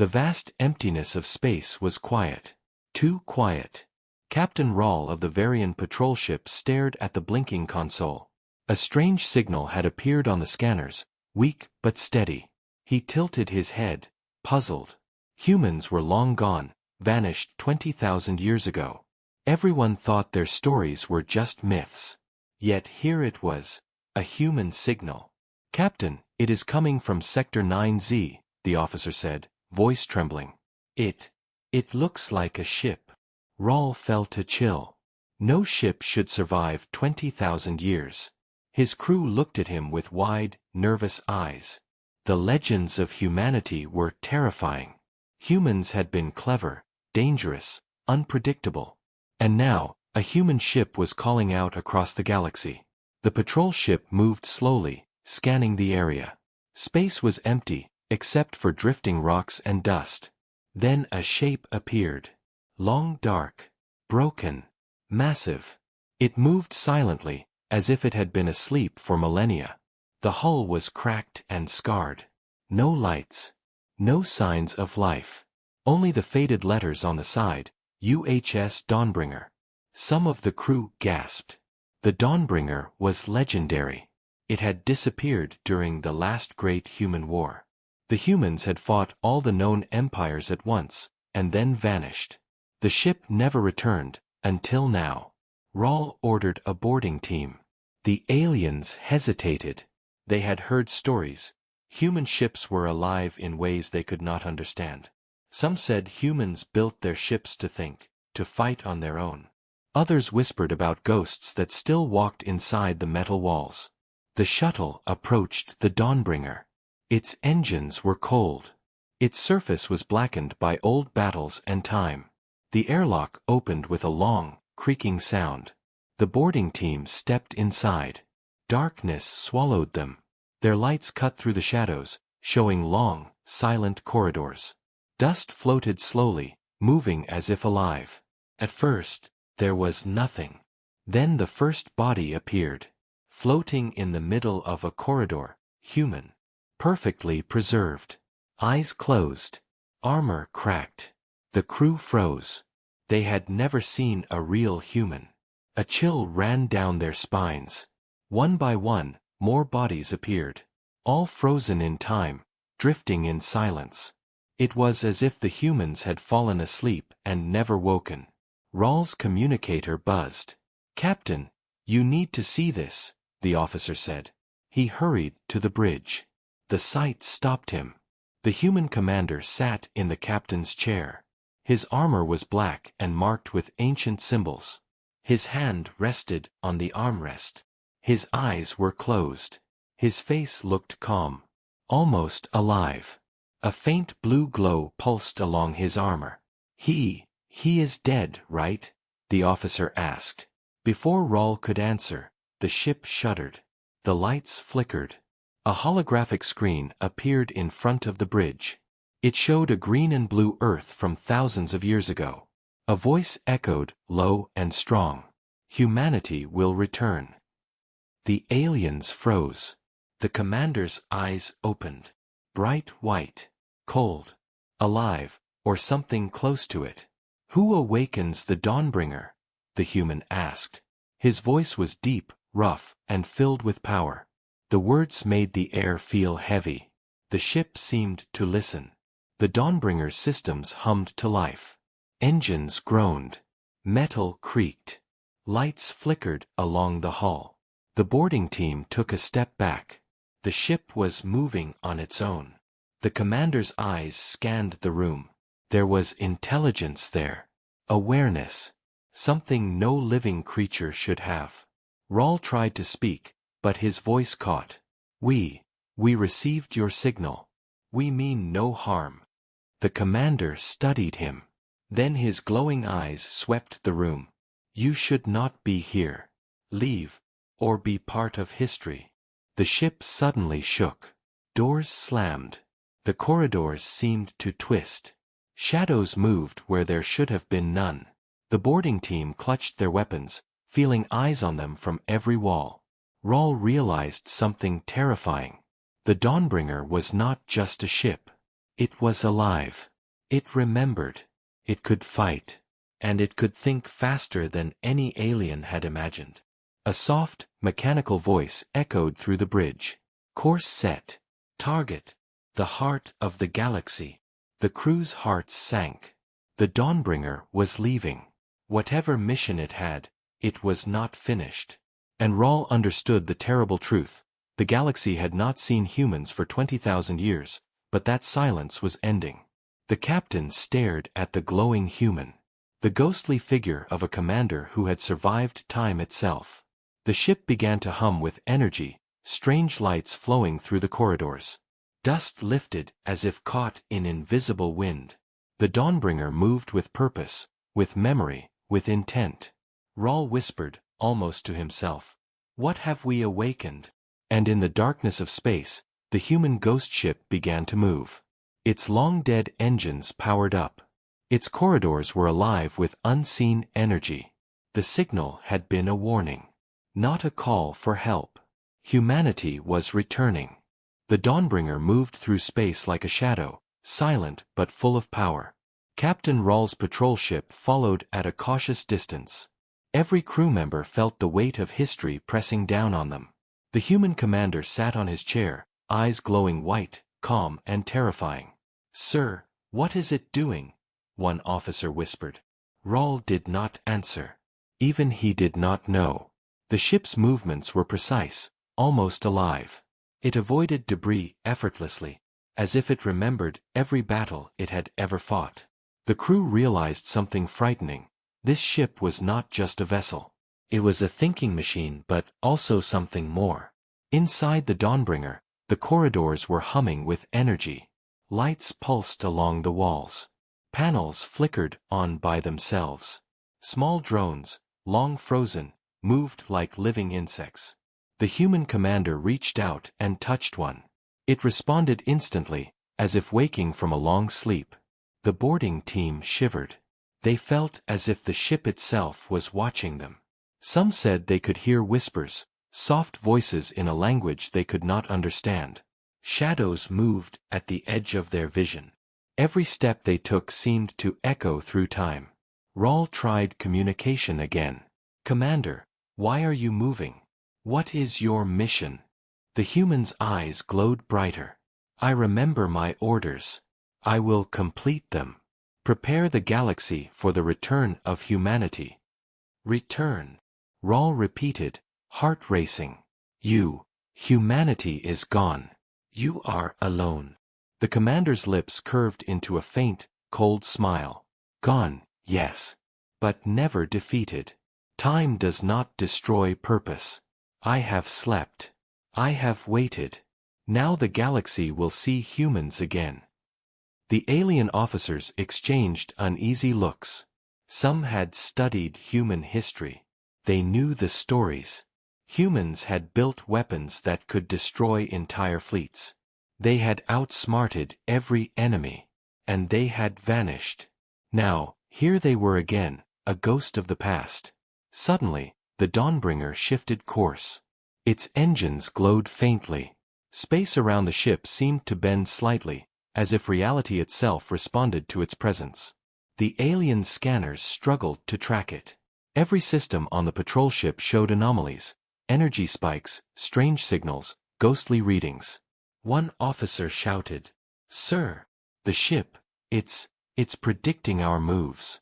The vast emptiness of space was quiet. Too quiet. Captain Rahl of the Varian patrol ship stared at the blinking console. A strange signal had appeared on the scanners, weak but steady. He tilted his head, puzzled. Humans were long gone, vanished 20,000 years ago. Everyone thought their stories were just myths. Yet here it was, a human signal. "Captain, it is coming from Sector 9Z, the officer said, voice trembling. It looks like a ship." Rahl felt a chill. No ship should survive 20,000 years. His crew looked at him with wide, nervous eyes. The legends of humanity were terrifying. Humans had been clever, dangerous, unpredictable. And now, a human ship was calling out across the galaxy. The patrol ship moved slowly, scanning the area. Space was empty, except for drifting rocks and dust. Then a shape appeared. Long, dark, broken, massive. It moved silently, as if it had been asleep for millennia. The hull was cracked and scarred. No lights. No signs of life. Only the faded letters on the side, UHS Dawnbringer. Some of the crew gasped. The Dawnbringer was legendary. It had disappeared during the last great human war. The humans had fought all the known empires at once, and then vanished. The ship never returned, until now. Rahl ordered a boarding team. The aliens hesitated. They had heard stories. Human ships were alive in ways they could not understand. Some said humans built their ships to think, to fight on their own. Others whispered about ghosts that still walked inside the metal walls. The shuttle approached the Dawnbringer. Its engines were cold. Its surface was blackened by old battles and time. The airlock opened with a long, creaking sound. The boarding team stepped inside. Darkness swallowed them. Their lights cut through the shadows, showing long, silent corridors. Dust floated slowly, moving as if alive. At first, there was nothing. Then the first body appeared. Floating in the middle of a corridor, human. Perfectly preserved. Eyes closed. Armor cracked. The crew froze. They had never seen a real human. A chill ran down their spines. One by one, more bodies appeared. All frozen in time, drifting in silence. It was as if the humans had fallen asleep and never woken. Rahl's communicator buzzed. "Captain, you need to see this," the officer said. He hurried to the bridge. The sight stopped him. The human commander sat in the captain's chair. His armor was black and marked with ancient symbols. His hand rested on the armrest. His eyes were closed. His face looked calm, almost alive. A faint blue glow pulsed along his armor. He is dead, right?" the officer asked. Before Rahl could answer, the ship shuddered. The lights flickered. A holographic screen appeared in front of the bridge. It showed a green and blue Earth from thousands of years ago. A voice echoed, low and strong. "Humanity will return." The aliens froze. The commander's eyes opened. Bright white. Cold. Alive, or something close to it. "Who awakens the Dawnbringer?" the human asked. His voice was deep, rough, and filled with power. The words made the air feel heavy. The ship seemed to listen. The Dawnbringer's systems hummed to life. Engines groaned. Metal creaked. Lights flickered along the hull. The boarding team took a step back. The ship was moving on its own. The commander's eyes scanned the room. There was intelligence there. Awareness. Something no living creature should have. Rahl tried to speak, but his voice caught. We received your signal. We mean no harm." The commander studied him. Then his glowing eyes swept the room. "You should not be here. Leave, or be part of history." The ship suddenly shook. Doors slammed. The corridors seemed to twist. Shadows moved where there should have been none. The boarding team clutched their weapons, feeling eyes on them from every wall. Rahl realized something terrifying. The Dawnbringer was not just a ship. It was alive. It remembered. It could fight. And it could think faster than any alien had imagined. A soft, mechanical voice echoed through the bridge. Course set. Target. The heart of the galaxy. The crew's hearts sank. The Dawnbringer was leaving. Whatever mission it had, it was not finished. And Rawl understood the terrible truth. The galaxy had not seen humans for 20,000 years, but that silence was ending. The captain stared at the glowing human. The ghostly figure of a commander who had survived time itself. The ship began to hum with energy, strange lights flowing through the corridors. Dust lifted as if caught in invisible wind. The Dawnbringer moved with purpose, with memory, with intent. Rawl whispered, almost to himself, "What have we awakened?" And in the darkness of space, the human ghost ship began to move. Its long-dead engines powered up. Its corridors were alive with unseen energy. The signal had been a warning. Not a call for help. Humanity was returning. The Dawnbringer moved through space like a shadow, silent but full of power. Captain Rawl's patrol ship followed at a cautious distance. Every crew member felt the weight of history pressing down on them. The human commander sat on his chair, eyes glowing white, calm and terrifying. "Sir, what is it doing?" one officer whispered. Rawl did not answer. Even he did not know. The ship's movements were precise, almost alive. It avoided debris effortlessly, as if it remembered every battle it had ever fought. The crew realized something frightening. This ship was not just a vessel. It was a thinking machine, but also something more. Inside the Dawnbringer, the corridors were humming with energy. Lights pulsed along the walls. Panels flickered on by themselves. Small drones, long frozen, moved like living insects. The human commander reached out and touched one. It responded instantly, as if waking from a long sleep. The boarding team shivered. They felt as if the ship itself was watching them. Some said they could hear whispers, soft voices in a language they could not understand. Shadows moved at the edge of their vision. Every step they took seemed to echo through time. Rawl tried communication again. "Commander, why are you moving? What is your mission?" The human's eyes glowed brighter. "I remember my orders. I will complete them. Prepare the galaxy for the return of humanity." "Return," Rawl repeated, heart racing. Humanity is gone. You are alone." The commander's lips curved into a faint, cold smile. "Gone, yes. But never defeated. Time does not destroy purpose. I have slept. I have waited. Now the galaxy will see humans again." The alien officers exchanged uneasy looks. Some had studied human history. They knew the stories. Humans had built weapons that could destroy entire fleets. They had outsmarted every enemy. And they had vanished. Now, here they were again, a ghost of the past. Suddenly, the Dawnbringer shifted course. Its engines glowed faintly. Space around the ship seemed to bend slightly, as if reality itself responded to its presence. The alien scanners struggled to track it. Every system on the patrol ship showed anomalies, energy spikes, strange signals, ghostly readings. One officer shouted, "Sir, the ship, it's predicting our moves."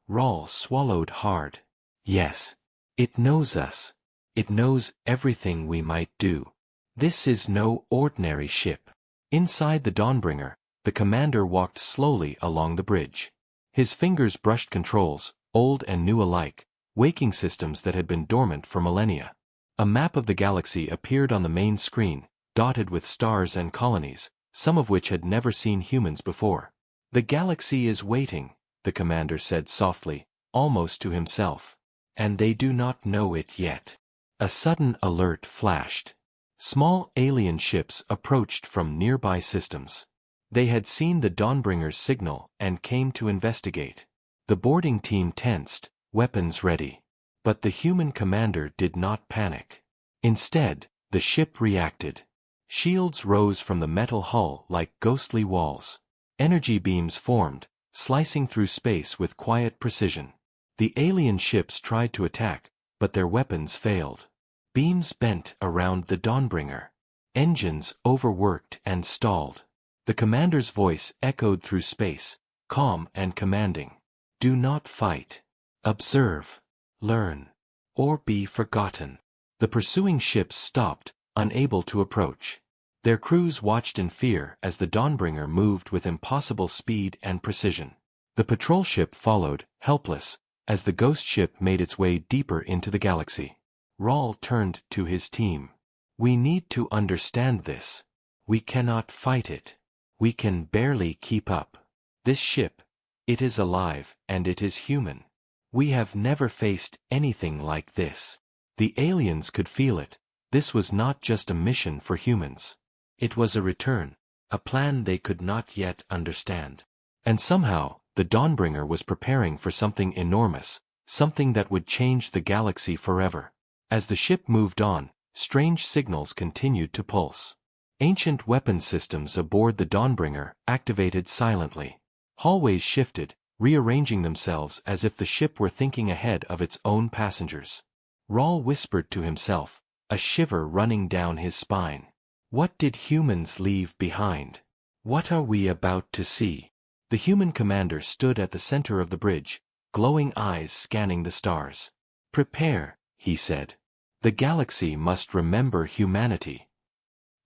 Rawl swallowed hard. Yes, it knows us. It knows everything we might do. This is no ordinary ship. Inside the Dawnbringer, the commander walked slowly along the bridge. His fingers brushed controls, old and new alike, waking systems that had been dormant for millennia. A map of the galaxy appeared on the main screen, dotted with stars and colonies, some of which had never seen humans before. "The galaxy is waiting," the commander said softly, almost to himself. "And they do not know it yet." A sudden alert flashed. Small alien ships approached from nearby systems. They had seen the Dawnbringer's signal and came to investigate. The boarding team tensed, weapons ready. But the human commander did not panic. Instead, the ship reacted. Shields rose from the metal hull like ghostly walls. Energy beams formed, slicing through space with quiet precision. The alien ships tried to attack, but their weapons failed. Beams bent around the Dawnbringer. Engines overworked and stalled. The commander's voice echoed through space, calm and commanding. Do not fight. Observe. Learn. Or be forgotten. The pursuing ships stopped, unable to approach. Their crews watched in fear as the Dawnbringer moved with impossible speed and precision. The patrol ship followed, helpless, as the ghost ship made its way deeper into the galaxy. Rawl turned to his team. We need to understand this. We cannot fight it. We can barely keep up. This ship, it is alive and it is human. We have never faced anything like this. The aliens could feel it. This was not just a mission for humans. It was a return, a plan they could not yet understand. And somehow, the Dawnbringer was preparing for something enormous, something that would change the galaxy forever. As the ship moved on, strange signals continued to pulse. Ancient weapon systems aboard the Dawnbringer activated silently. Hallways shifted, rearranging themselves as if the ship were thinking ahead of its own passengers. Rawl whispered to himself, a shiver running down his spine. What did humans leave behind? What are we about to see? The human commander stood at the center of the bridge, glowing eyes scanning the stars. Prepare, he said. The galaxy must remember humanity.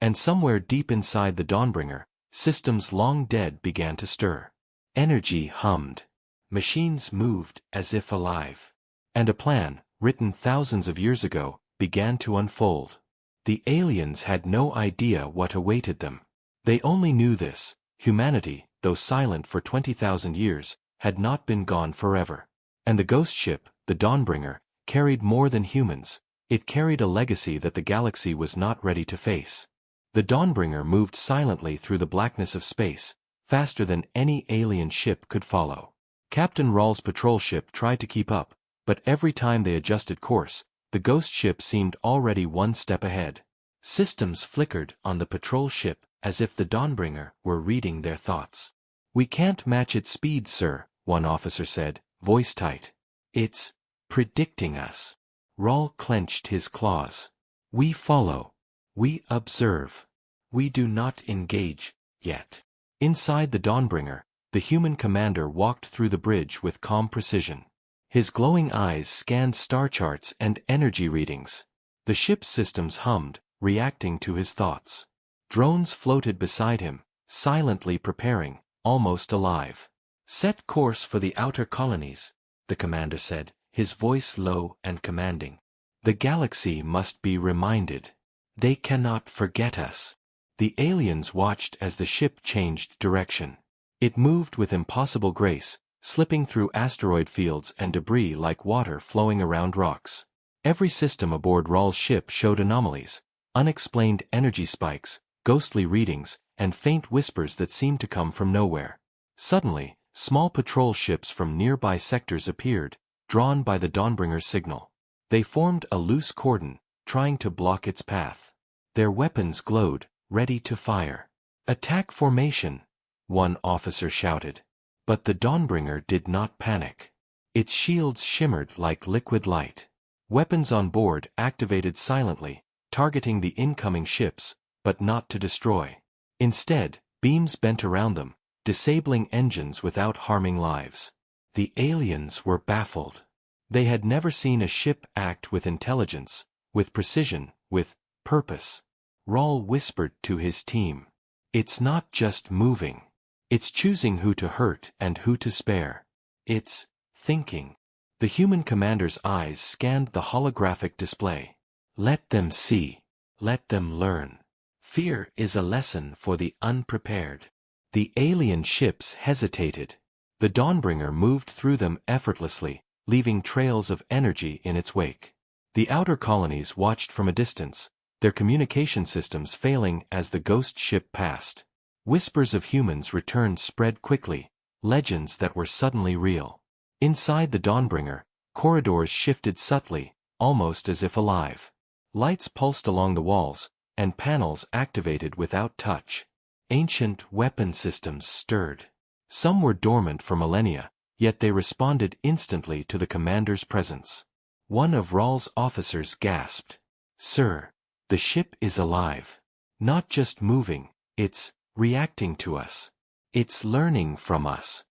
And somewhere deep inside the Dawnbringer, systems long dead began to stir. Energy hummed. Machines moved as if alive. And a plan, written thousands of years ago, began to unfold. The aliens had no idea what awaited them. They only knew this: humanity, though silent for 20,000 years, had not been gone forever. And the ghost ship, the Dawnbringer, carried more than humans. It carried a legacy that the galaxy was not ready to face. The Dawnbringer moved silently through the blackness of space, faster than any alien ship could follow. Captain Rawl's patrol ship tried to keep up, but every time they adjusted course, the ghost ship seemed already one step ahead. Systems flickered on the patrol ship as if the Dawnbringer were reading their thoughts. We can't match its speed, sir, one officer said, voice tight. It's predicting us. Rawl clenched his claws. We follow. We observe. We do not engage, yet. Inside the Dawnbringer, the human commander walked through the bridge with calm precision. His glowing eyes scanned star charts and energy readings. The ship's systems hummed, reacting to his thoughts. Drones floated beside him, silently preparing, almost alive. Set course for the outer colonies, the commander said, his voice low and commanding. The galaxy must be reminded. They cannot forget us. The aliens watched as the ship changed direction. It moved with impossible grace, slipping through asteroid fields and debris like water flowing around rocks. Every system aboard Rawl's ship showed anomalies, unexplained energy spikes, ghostly readings, and faint whispers that seemed to come from nowhere. Suddenly, small patrol ships from nearby sectors appeared, drawn by the Dawnbringer's signal. They formed a loose cordon, trying to block its path. Their weapons glowed, ready to fire. Attack formation, one officer shouted. But the Dawnbringer did not panic. Its shields shimmered like liquid light. Weapons on board activated silently, targeting the incoming ships, but not to destroy. Instead, beams bent around them, disabling engines without harming lives. The aliens were baffled. They had never seen a ship act with intelligence, with precision, with purpose. Rawl whispered to his team. It's not just moving. It's choosing who to hurt and who to spare. It's thinking. The human commander's eyes scanned the holographic display. Let them see. Let them learn. Fear is a lesson for the unprepared. The alien ships hesitated. The Dawnbringer moved through them effortlessly, leaving trails of energy in its wake. The outer colonies watched from a distance, their communication systems failing as the ghost ship passed. Whispers of humans returned spread quickly, legends that were suddenly real. Inside the Dawnbringer, corridors shifted subtly, almost as if alive. Lights pulsed along the walls, and panels activated without touch. Ancient weapon systems stirred. Some were dormant for millennia, yet they responded instantly to the commander's presence. One of Rahl's officers gasped. "Sir, the ship is alive. Not just moving, it's reacting to us. It's learning from us."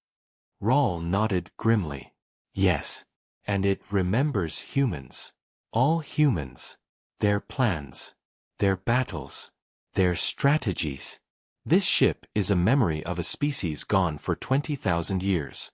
Rahl nodded grimly. "Yes. And it remembers humans. All humans. Their plans. Their battles. Their strategies. This ship is a memory of a species gone for 20,000 years."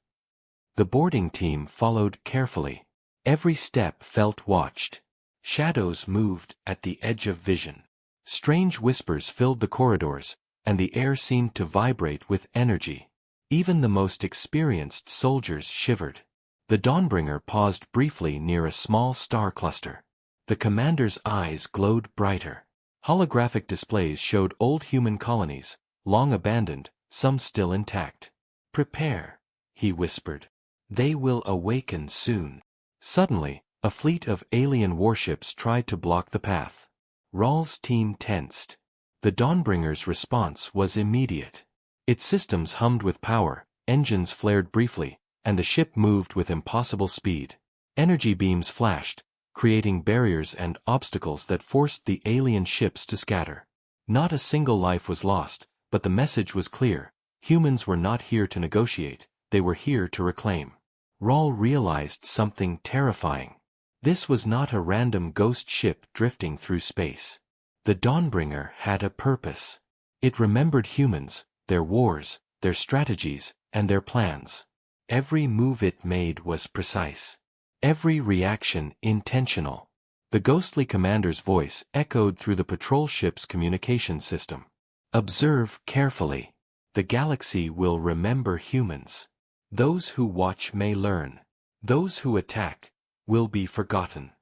The boarding team followed carefully. Every step felt watched. Shadows moved at the edge of vision. Strange whispers filled the corridors, and the air seemed to vibrate with energy. Even the most experienced soldiers shivered. The Dawnbringer paused briefly near a small star cluster. The commander's eyes glowed brighter. Holographic displays showed old human colonies, long abandoned, some still intact. "Prepare," he whispered. "They will awaken soon." Suddenly, a fleet of alien warships tried to block the path. Rahl's team tensed. The Dawnbringer's response was immediate. Its systems hummed with power, engines flared briefly, and the ship moved with impossible speed. Energy beams flashed, creating barriers and obstacles that forced the alien ships to scatter. Not a single life was lost, but the message was clear: humans were not here to negotiate, they were here to reclaim. Rahl realized something terrifying. This was not a random ghost ship drifting through space. The Dawnbringer had a purpose. It remembered humans, their wars, their strategies, and their plans. Every move it made was precise. Every reaction intentional. The ghostly commander's voice echoed through the patrol ship's communication system. "Observe carefully. The galaxy will remember humans. Those who watch may learn. Those who attack will be forgotten."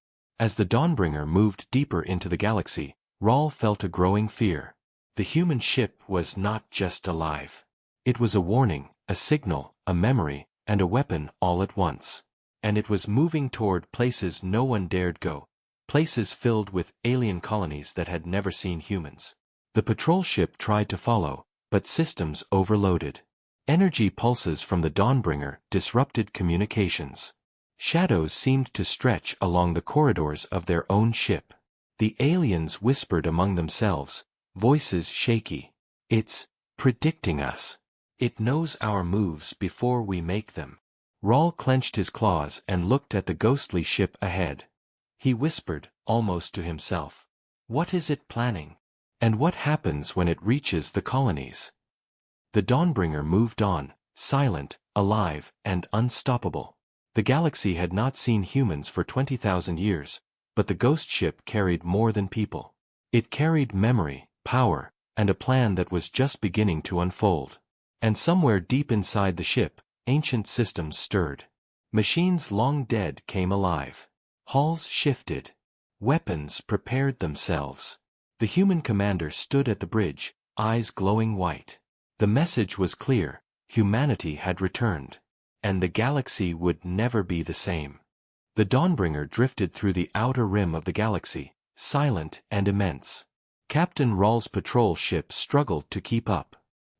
As the Dawnbringer moved deeper into the galaxy, Rahl felt a growing fear. The human ship was not just alive. It was a warning, a signal, a memory, and a weapon all at once. And it was moving toward places no one dared go, places filled with alien colonies that had never seen humans. The patrol ship tried to follow, but systems overloaded. Energy pulses from the Dawnbringer disrupted communications. Shadows seemed to stretch along the corridors of their own ship. The aliens whispered among themselves, voices shaky. "It's predicting us. It knows our moves before we make them." Rahl clenched his claws and looked at the ghostly ship ahead. He whispered, almost to himself, "What is it planning? And what happens when it reaches the colonies?" The Dawnbringer moved on, silent, alive, and unstoppable. The galaxy had not seen humans for 20,000 years, but the ghost ship carried more than people. It carried memory, power, and a plan that was just beginning to unfold. And somewhere deep inside the ship, ancient systems stirred. Machines long dead came alive. Halls shifted. Weapons prepared themselves. The human commander stood at the bridge, eyes glowing white. The message was clear: humanity had returned. And the galaxy would never be the same. The Dawnbringer drifted through the outer rim of the galaxy, silent and immense. Captain Rahl's patrol ship struggled to keep up.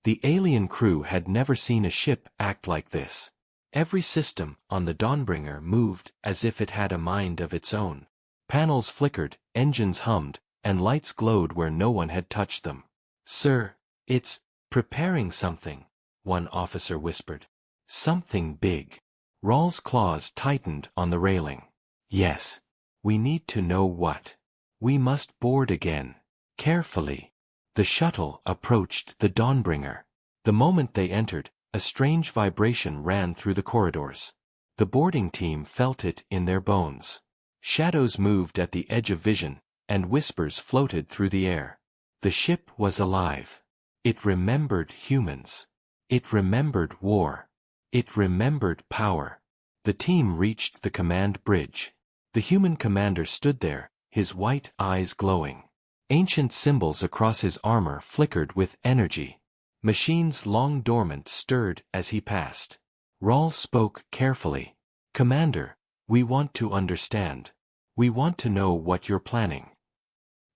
The alien crew had never seen a ship act like this. Every system on the Dawnbringer moved as if it had a mind of its own. Panels flickered, engines hummed, and lights glowed where no one had touched them. "Sir, it's preparing something," one officer whispered. "Something big." Rahl's claws tightened on the railing. "Yes. We need to know what. We must board again. Carefully." The shuttle approached the Dawnbringer. The moment they entered, a strange vibration ran through the corridors. The boarding team felt it in their bones. Shadows moved at the edge of vision, and whispers floated through the air. The ship was alive. It remembered humans. It remembered war. It remembered power. The team reached the command bridge. The human commander stood there, his white eyes glowing. Ancient symbols across his armor flickered with energy. Machines long dormant stirred as he passed. Rahl spoke carefully. "Commander, we want to understand. We want to know what you're planning."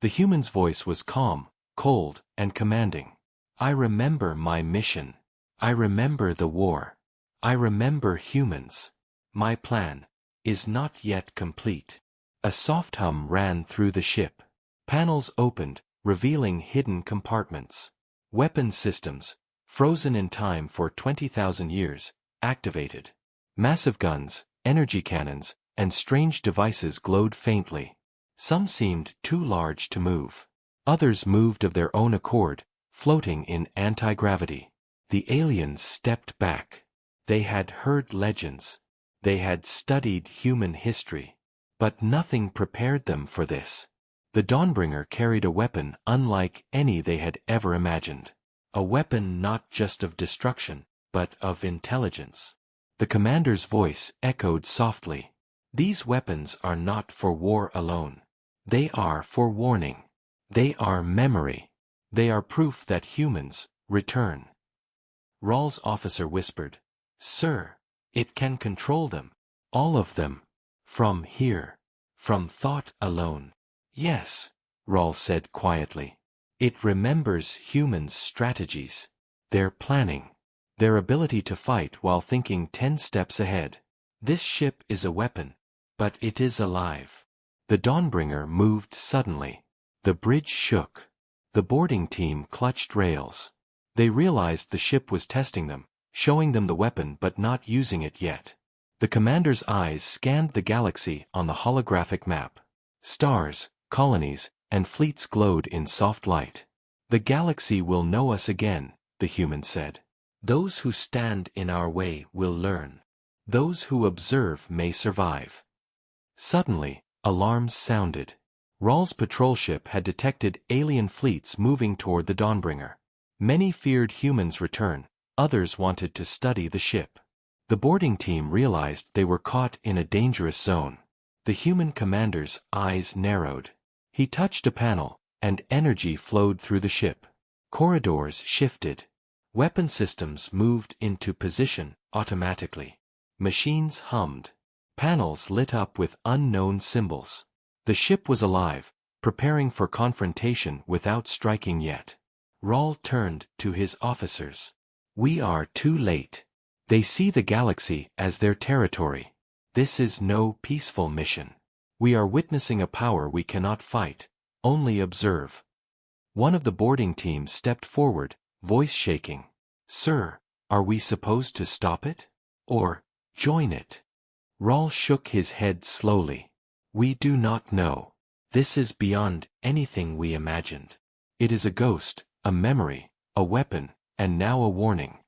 The human's voice was calm, cold, and commanding. I remember my mission. I remember the war. I remember humans. My plan is not yet complete. A soft hum ran through the ship. Panels opened, revealing hidden compartments. Weapon systems, frozen in time for 20,000 years, activated. Massive guns, energy cannons, and strange devices glowed faintly. Some seemed too large to move. Others moved of their own accord, floating in anti-gravity. The aliens stepped back. They had heard legends. They had studied human history. But nothing prepared them for this. The Dawnbringer carried a weapon unlike any they had ever imagined. A weapon not just of destruction, but of intelligence. The commander's voice echoed softly. These weapons are not for war alone. They are for warning. They are memory. They are proof that humans return. Rawl's officer whispered, "Sir, it can control them. All of them. From here. From thought alone." "Yes," Rawl said quietly. "It remembers humans' strategies. Their planning. Their ability to fight while thinking 10 steps ahead. This ship is a weapon, but it is alive." The Dawnbringer moved suddenly. The bridge shook. The boarding team clutched rails. They realized the ship was testing them, showing them the weapon but not using it yet. The commander's eyes scanned the galaxy on the holographic map. Stars, colonies, and fleets glowed in soft light. "The galaxy will know us again," the human said. "Those who stand in our way will learn. Those who observe may survive." Suddenly, alarms sounded. Rawl's patrol ship had detected alien fleets moving toward the Dawnbringer. Many feared humans' return, others wanted to study the ship. The boarding team realized they were caught in a dangerous zone. The human commander's eyes narrowed. He touched a panel, and energy flowed through the ship. Corridors shifted. Weapon systems moved into position automatically. Machines hummed. Panels lit up with unknown symbols. The ship was alive, preparing for confrontation without striking yet. Rawl turned to his officers. "We are too late. They see the galaxy as their territory. This is no peaceful mission. We are witnessing a power we cannot fight, only observe." One of the boarding team stepped forward, voice shaking. "Sir, are we supposed to stop it? Or join it?" Rawl shook his head slowly. "We do not know. This is beyond anything we imagined. It is a ghost, a memory, a weapon, and now a warning."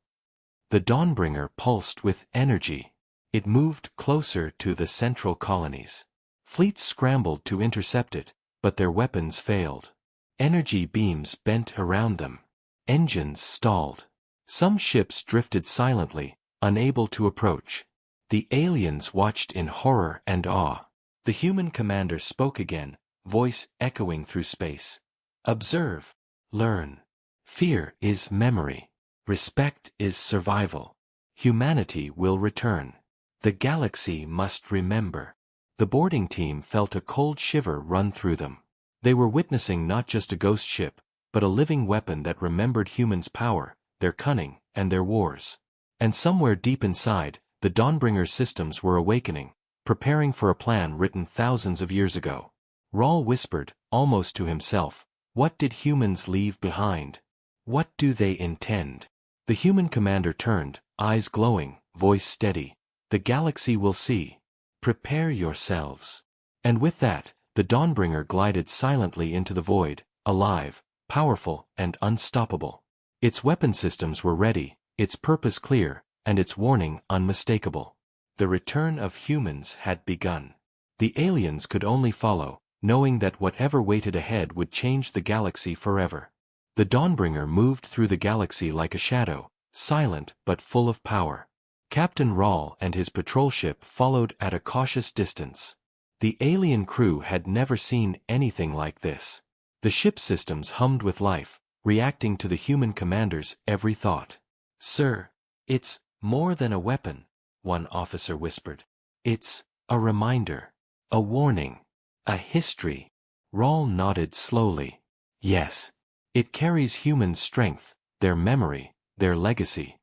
The Dawnbringer pulsed with energy. It moved closer to the central colonies. Fleets scrambled to intercept it, but their weapons failed. Energy beams bent around them. Engines stalled. Some ships drifted silently, unable to approach. The aliens watched in horror and awe. The human commander spoke again, voice echoing through space. "Observe. Learn. Fear is memory. Respect is survival. Humanity will return. The galaxy must remember." The boarding team felt a cold shiver run through them. They were witnessing not just a ghost ship, but a living weapon that remembered humans' power, their cunning, and their wars. And somewhere deep inside, the Dawnbringer's systems were awakening, preparing for a plan written thousands of years ago. Rawl whispered, almost to himself, "What did humans leave behind? What do they intend?" The human commander turned, eyes glowing, voice steady. "The galaxy will see. Prepare yourselves." And with that, the Dawnbringer glided silently into the void, alive, powerful, and unstoppable. Its weapon systems were ready, its purpose clear, and its warning unmistakable. The return of humans had begun. The aliens could only follow, knowing that whatever waited ahead would change the galaxy forever. The Dawnbringer moved through the galaxy like a shadow, silent but full of power. Captain Rawl and his patrol ship followed at a cautious distance. The alien crew had never seen anything like this. The ship's systems hummed with life, reacting to the human commander's every thought. "Sir, it's more than a weapon," one officer whispered. "It's a reminder, a warning, a history." Rawl nodded slowly. "Yes. It carries human strength, their memory, their legacy.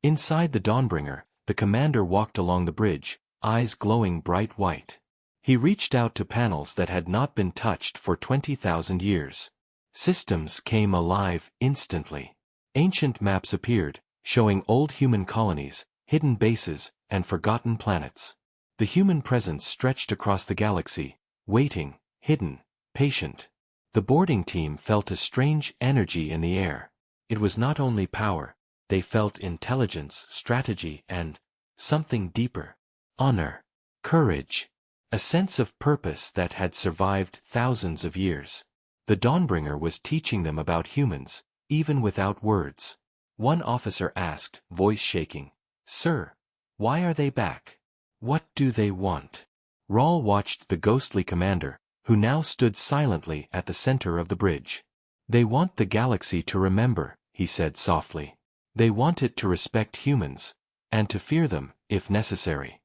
Inside the Dawnbringer, the commander walked along the bridge, eyes glowing bright white. He reached out to panels that had not been touched for 20,000 years. Systems came alive instantly. Ancient maps appeared, showing old human colonies, hidden bases, and forgotten planets. The human presence stretched across the galaxy, waiting, hidden, patient. The boarding team felt a strange energy in the air. It was not only power, they felt intelligence, strategy, and something deeper. Honor, courage, a sense of purpose that had survived thousands of years. The Dawnbringer was teaching them about humans, even without words. One officer asked, voice shaking, "Sir, why are they back? What do they want?" Rawl watched the ghostly commander, who now stood silently at the center of the bridge. "They want the galaxy to remember," he said softly. "They want it to respect humans, and to fear them, if necessary."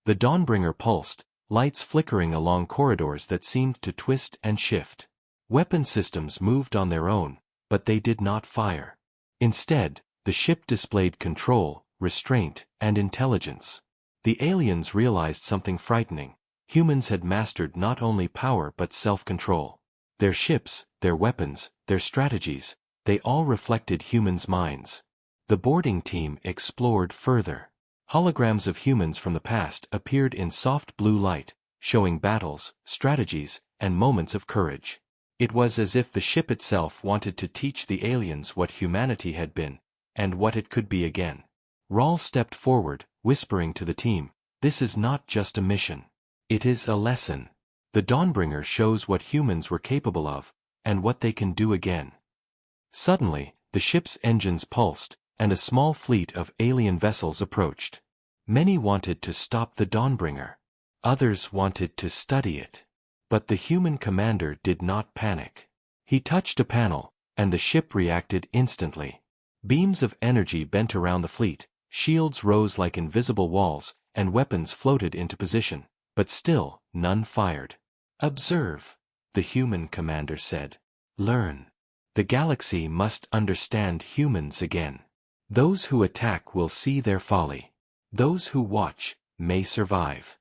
The Dawnbringer pulsed, lights flickering along corridors that seemed to twist and shift. Weapon systems moved on their own, but they did not fire. Instead, the ship displayed control, restraint, and intelligence. The aliens realized something frightening. Humans had mastered not only power but self-control. Their ships, their weapons, their strategies, they all reflected humans' minds. The boarding team explored further. Holograms of humans from the past appeared in soft blue light, showing battles, strategies, and moments of courage. It was as if the ship itself wanted to teach the aliens what humanity had been, and what it could be again. Rawl stepped forward, whispering to the team, "This is not just a mission. It is a lesson. The Dawnbringer shows what humans were capable of, and what they can do again." Suddenly, the ship's engines pulsed, and a small fleet of alien vessels approached. Many wanted to stop the Dawnbringer. Others wanted to study it. But the human commander did not panic. He touched a panel, and the ship reacted instantly. Beams of energy bent around the fleet, shields rose like invisible walls, and weapons floated into position, but still, none fired. "Observe," the human commander said. "Learn. The galaxy must understand humans again. Those who attack will see their folly. Those who watch may survive."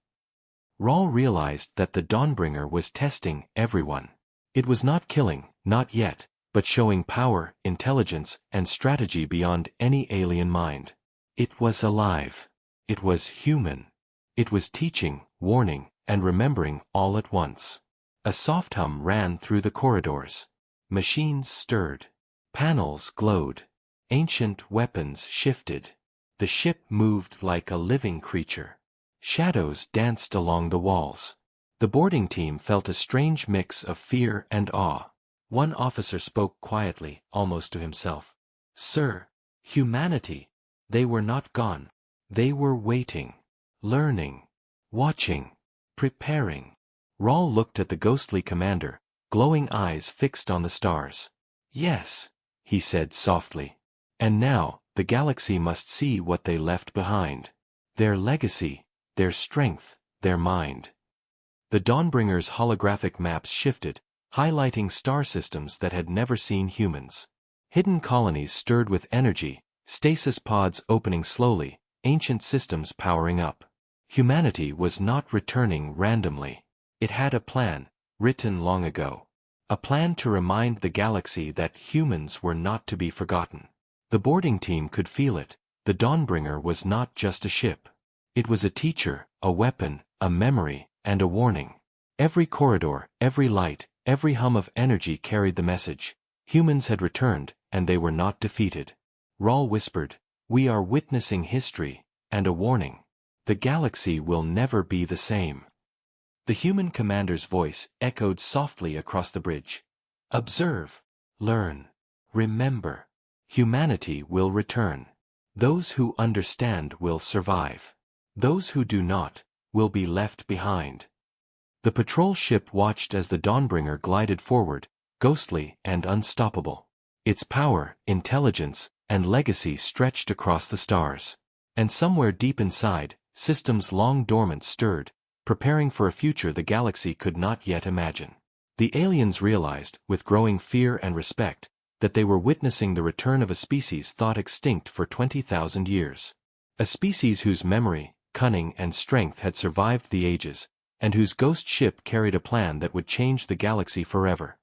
Rawl realized that the Dawnbringer was testing everyone. It was not killing, not yet, but showing power, intelligence, and strategy beyond any alien mind. It was alive. It was human. It was teaching, warning, and remembering all at once. A soft hum ran through the corridors. Machines stirred. Panels glowed. Ancient weapons shifted. The ship moved like a living creature. Shadows danced along the walls. The boarding team felt a strange mix of fear and awe. One officer spoke quietly, almost to himself. "Sir, humanity, they were not gone. They were waiting, learning, watching, preparing." Rawl looked at the ghostly commander, glowing eyes fixed on the stars. "Yes," he said softly. "And now, the galaxy must see what they left behind. Their legacy, their strength, their mind." The Dawnbringer's holographic maps shifted, highlighting star systems that had never seen humans. Hidden colonies stirred with energy, stasis pods opening slowly, ancient systems powering up. Humanity was not returning randomly. It had a plan, written long ago. A plan to remind the galaxy that humans were not to be forgotten. The boarding team could feel it. The Dawnbringer was not just a ship. It was a teacher, a weapon, a memory, and a warning. Every corridor, every light, every hum of energy carried the message. Humans had returned, and they were not defeated. Rawl whispered, "We are witnessing history, and a warning. The galaxy will never be the same." The human commander's voice echoed softly across the bridge. "Observe, learn, remember. Humanity will return. Those who understand will survive. Those who do not, will be left behind." The patrol ship watched as the Dawnbringer glided forward, ghostly and unstoppable. Its power, intelligence, and legacy stretched across the stars. And somewhere deep inside, systems long dormant stirred, preparing for a future the galaxy could not yet imagine. The aliens realized, with growing fear and respect, that they were witnessing the return of a species thought extinct for 20,000 years. A species whose memory, cunning, and strength had survived the ages, and whose ghost ship carried a plan that would change the galaxy forever.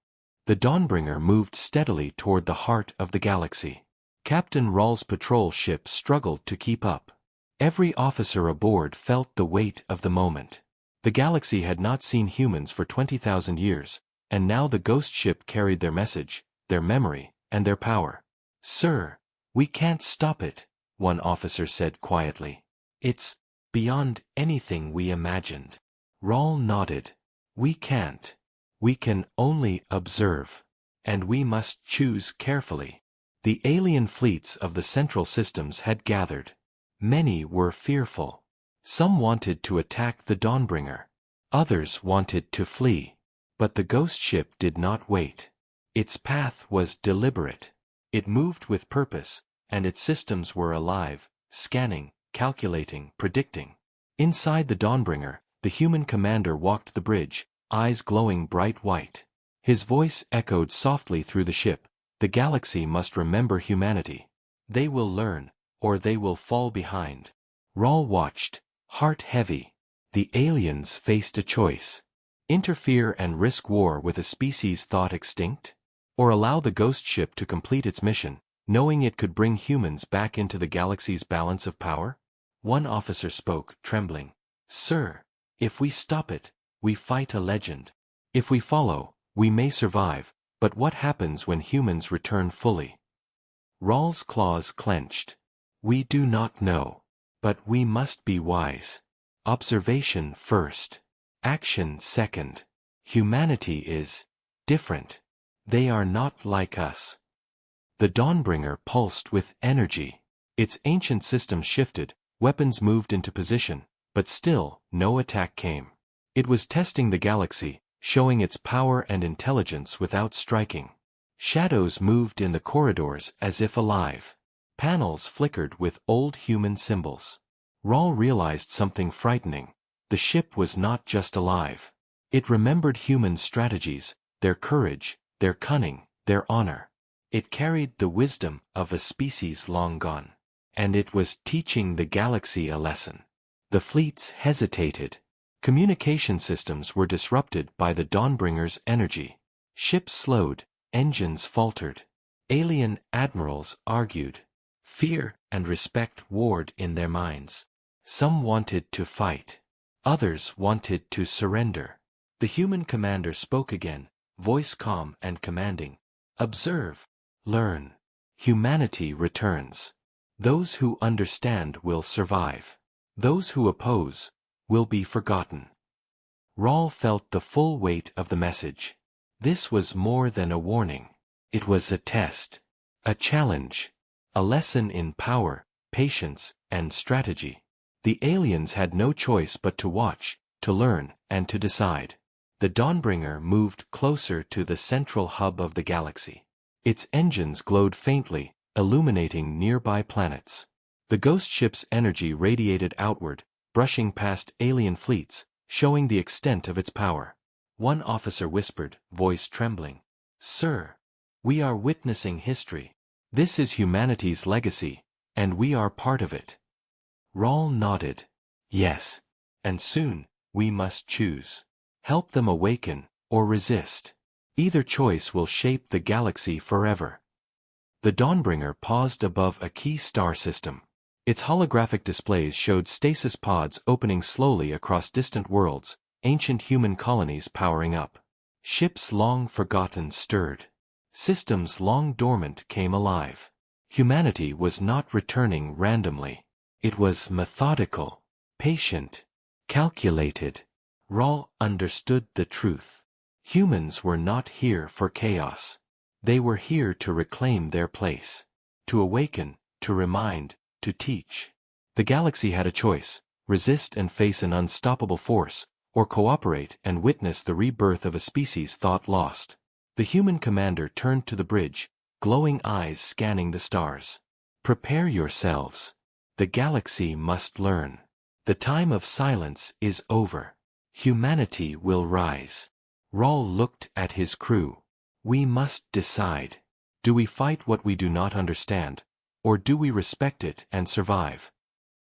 The Dawnbringer moved steadily toward the heart of the galaxy. Captain Rawl's patrol ship struggled to keep up. Every officer aboard felt the weight of the moment. The galaxy had not seen humans for 20,000 years, and now the ghost ship carried their message, their memory, and their power. "Sir, we can't stop it," one officer said quietly. "It's beyond anything we imagined." Rawl nodded. "We can't. We can only observe. And we must choose carefully." The alien fleets of the central systems had gathered. Many were fearful. Some wanted to attack the Dawnbringer. Others wanted to flee. But the ghost ship did not wait. Its path was deliberate. It moved with purpose, and its systems were alive, scanning, calculating, predicting. Inside the Dawnbringer, the human commander walked the bridge, eyes glowing bright white. His voice echoed softly through the ship. "The galaxy must remember humanity. They will learn, or they will fall behind." Rawl watched, heart heavy. The aliens faced a choice. Interfere and risk war with a species thought extinct? Or allow the ghost ship to complete its mission, knowing it could bring humans back into the galaxy's balance of power? One officer spoke, trembling. "Sir, if we stop it, we fight a legend. If we follow, we may survive, but what happens when humans return fully?" Rawl's claws clenched. "We do not know. But we must be wise. Observation first. Action second. Humanity is different. They are not like us." The Dawnbringer pulsed with energy. Its ancient systems shifted, weapons moved into position, but still, no attack came. It was testing the galaxy, showing its power and intelligence without striking. Shadows moved in the corridors as if alive. Panels flickered with old human symbols. Rawl realized something frightening. The ship was not just alive. It remembered human strategies, their courage, their cunning, their honor. It carried the wisdom of a species long gone. And it was teaching the galaxy a lesson. The fleets hesitated. Communication systems were disrupted by the Dawnbringer's energy. Ships slowed, engines faltered. Alien admirals argued. Fear and respect warred in their minds. Some wanted to fight. Others wanted to surrender. The human commander spoke again, voice calm and commanding. "Observe. Learn. Humanity returns. Those who understand will survive. Those who oppose will be forgotten." Rawl felt the full weight of the message. This was more than a warning. It was a test. A challenge. A lesson in power, patience, and strategy. The aliens had no choice but to watch, to learn, and to decide. The Dawnbringer moved closer to the central hub of the galaxy. Its engines glowed faintly, illuminating nearby planets. The ghost ship's energy radiated outward, brushing past alien fleets, showing the extent of its power. One officer whispered, voice trembling. "Sir, we are witnessing history. This is humanity's legacy, and we are part of it." Rawl nodded. "Yes. And soon, we must choose. Help them awaken, or resist. Either choice will shape the galaxy forever." The Dawnbringer paused above a key star system. Its holographic displays showed stasis pods opening slowly across distant worlds, ancient human colonies powering up. Ships long forgotten stirred. Systems long dormant came alive. Humanity was not returning randomly. It was methodical, patient, calculated. Rawl understood the truth. Humans were not here for chaos. They were here to reclaim their place. To awaken, to remind, to teach. The galaxy had a choice: resist and face an unstoppable force, or cooperate and witness the rebirth of a species thought lost. The human commander turned to the bridge, glowing eyes scanning the stars. "Prepare yourselves. The galaxy must learn. The time of silence is over. Humanity will rise." Rawl looked at his crew. "We must decide. Do we fight what we do not understand, or do we respect it and survive?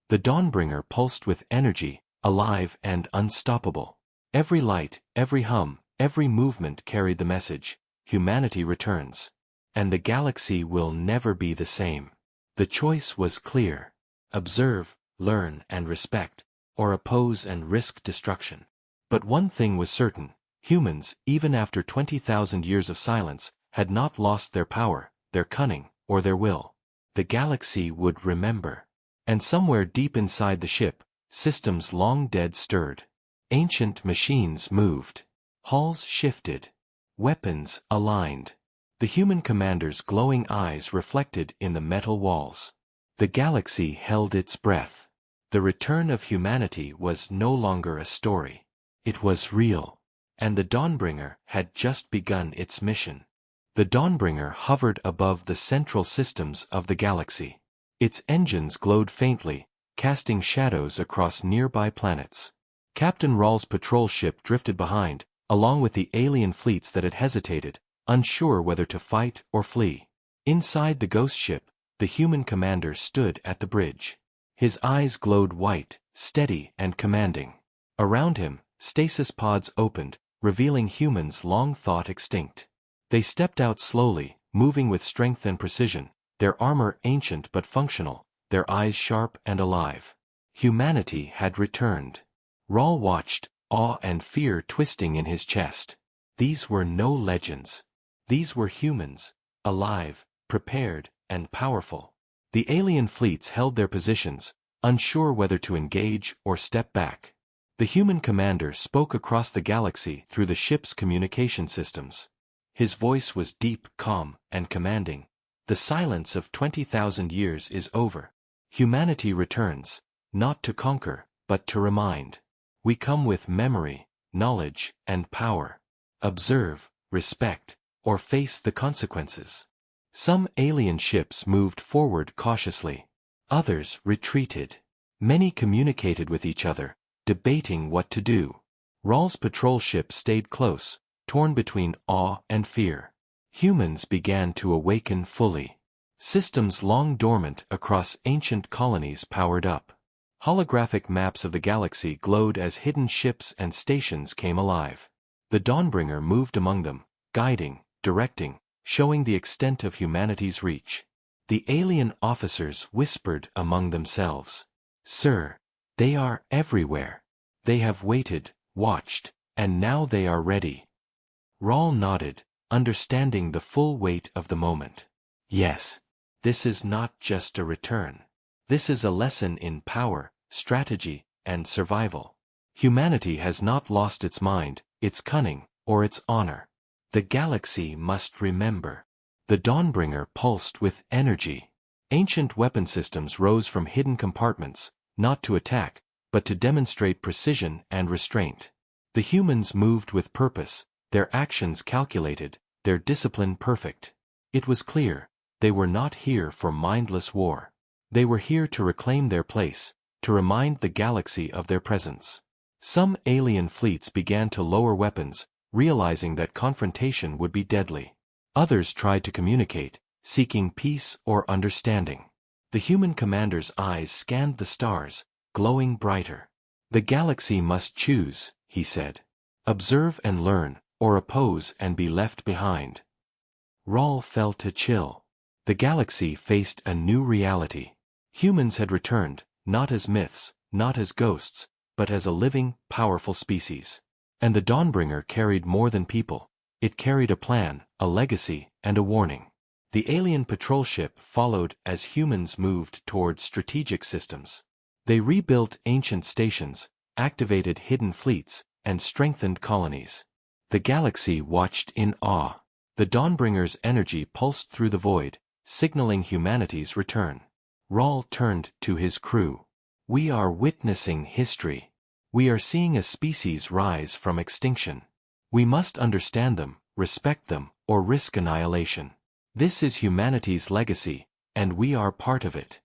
The Dawnbringer pulsed with energy, alive and unstoppable. Every light, every hum, every movement carried the message: humanity returns. And the galaxy will never be the same. The choice was clear: observe, learn and respect, or oppose and risk destruction. But one thing was certain: humans, even after 20,000 years of silence, had not lost their power, their cunning, or their will. The galaxy would remember. And somewhere deep inside the ship, systems long dead stirred. Ancient machines moved. Halls shifted. Weapons aligned. The human commander's glowing eyes reflected in the metal walls. The galaxy held its breath. The return of humanity was no longer a story. It was real. And the Dawnbringer had just begun its mission. The Dawnbringer hovered above the central systems of the galaxy. Its engines glowed faintly, casting shadows across nearby planets. Captain Rahl's patrol ship drifted behind, along with the alien fleets that had hesitated, unsure whether to fight or flee. Inside the ghost ship, the human commander stood at the bridge. His eyes glowed white, steady and commanding. Around him, stasis pods opened, revealing humans long thought extinct. They stepped out slowly, moving with strength and precision, their armor ancient but functional, their eyes sharp and alive. Humanity had returned. Rahl watched, awe and fear twisting in his chest. These were no legends. These were humans, alive, prepared, and powerful. The alien fleets held their positions, unsure whether to engage or step back. The human commander spoke across the galaxy through the ship's communication systems. His voice was deep, calm, and commanding. The silence of 20,000 years is over. Humanity returns, not to conquer, but to remind. We come with memory, knowledge, and power. Observe, respect, or face the consequences. Some alien ships moved forward cautiously. Others retreated. Many communicated with each other, debating what to do. Rahl's patrol ship stayed close, torn between awe and fear. Humans began to awaken fully. Systems long dormant across ancient colonies powered up. Holographic maps of the galaxy glowed as hidden ships and stations came alive. The Dawnbringer moved among them, guiding, directing, showing the extent of humanity's reach. The alien officers whispered among themselves, "Sir, they are everywhere. They have waited, watched, and now they are ready." Rahl nodded, understanding the full weight of the moment. Yes, this is not just a return. This is a lesson in power, strategy, and survival. Humanity has not lost its mind, its cunning, or its honor. The galaxy must remember. The Dawnbringer pulsed with energy. Ancient weapon systems rose from hidden compartments, not to attack, but to demonstrate precision and restraint. The humans moved with purpose, their actions calculated, their discipline perfect. It was clear, they were not here for mindless war. They were here to reclaim their place, to remind the galaxy of their presence. Some alien fleets began to lower weapons, realizing that confrontation would be deadly. Others tried to communicate, seeking peace or understanding. The human commander's eyes scanned the stars, glowing brighter. "The galaxy must choose," he said. "Observe and learn, or oppose and be left behind." Rahl felt a chill. The galaxy faced a new reality. Humans had returned, not as myths, not as ghosts, but as a living, powerful species. And the Dawnbringer carried more than people. It carried a plan, a legacy, and a warning. The alien patrol ship followed as humans moved toward strategic systems. They rebuilt ancient stations, activated hidden fleets, and strengthened colonies. The galaxy watched in awe. The Dawnbringer's energy pulsed through the void, signaling humanity's return. Rahl turned to his crew. "We are witnessing history. We are seeing a species rise from extinction. We must understand them, respect them, or risk annihilation. This is humanity's legacy, and we are part of it."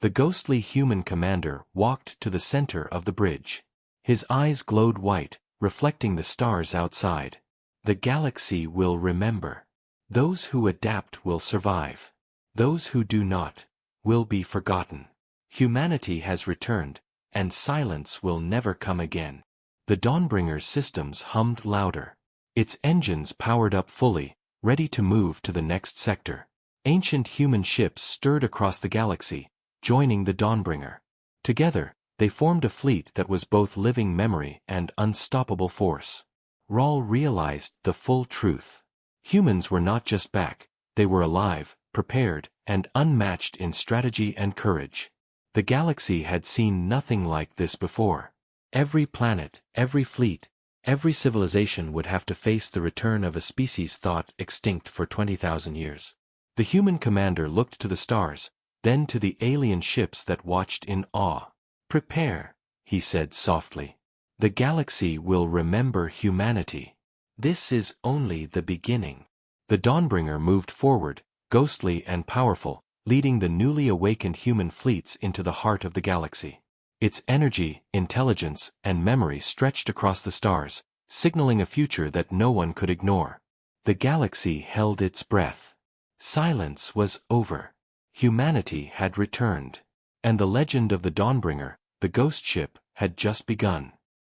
The ghostly human commander walked to the center of the bridge. His eyes glowed white, reflecting the stars outside. "The galaxy will remember. Those who adapt will survive. Those who do not will be forgotten. Humanity has returned, and silence will never come again. The Dawnbringer's systems hummed louder. Its engines powered up fully, ready to move to the next sector. Ancient human ships stirred across the galaxy, joining the Dawnbringer. Together, they formed a fleet that was both living memory and unstoppable force. Rawl realized the full truth. Humans were not just back, they were alive, prepared, and unmatched in strategy and courage. The galaxy had seen nothing like this before. Every planet, every fleet, every civilization would have to face the return of a species thought extinct for 20,000 years. The human commander looked to the stars, then to the alien ships that watched in awe. "Prepare," he said softly. "The galaxy will remember humanity. This is only the beginning." The Dawnbringer moved forward, ghostly and powerful, leading the newly awakened human fleets into the heart of the galaxy. Its energy, intelligence, and memory stretched across the stars, signaling a future that no one could ignore. The galaxy held its breath. Silence was over. Humanity had returned. And the legend of the Dawnbringer, the ghost ship, had just begun.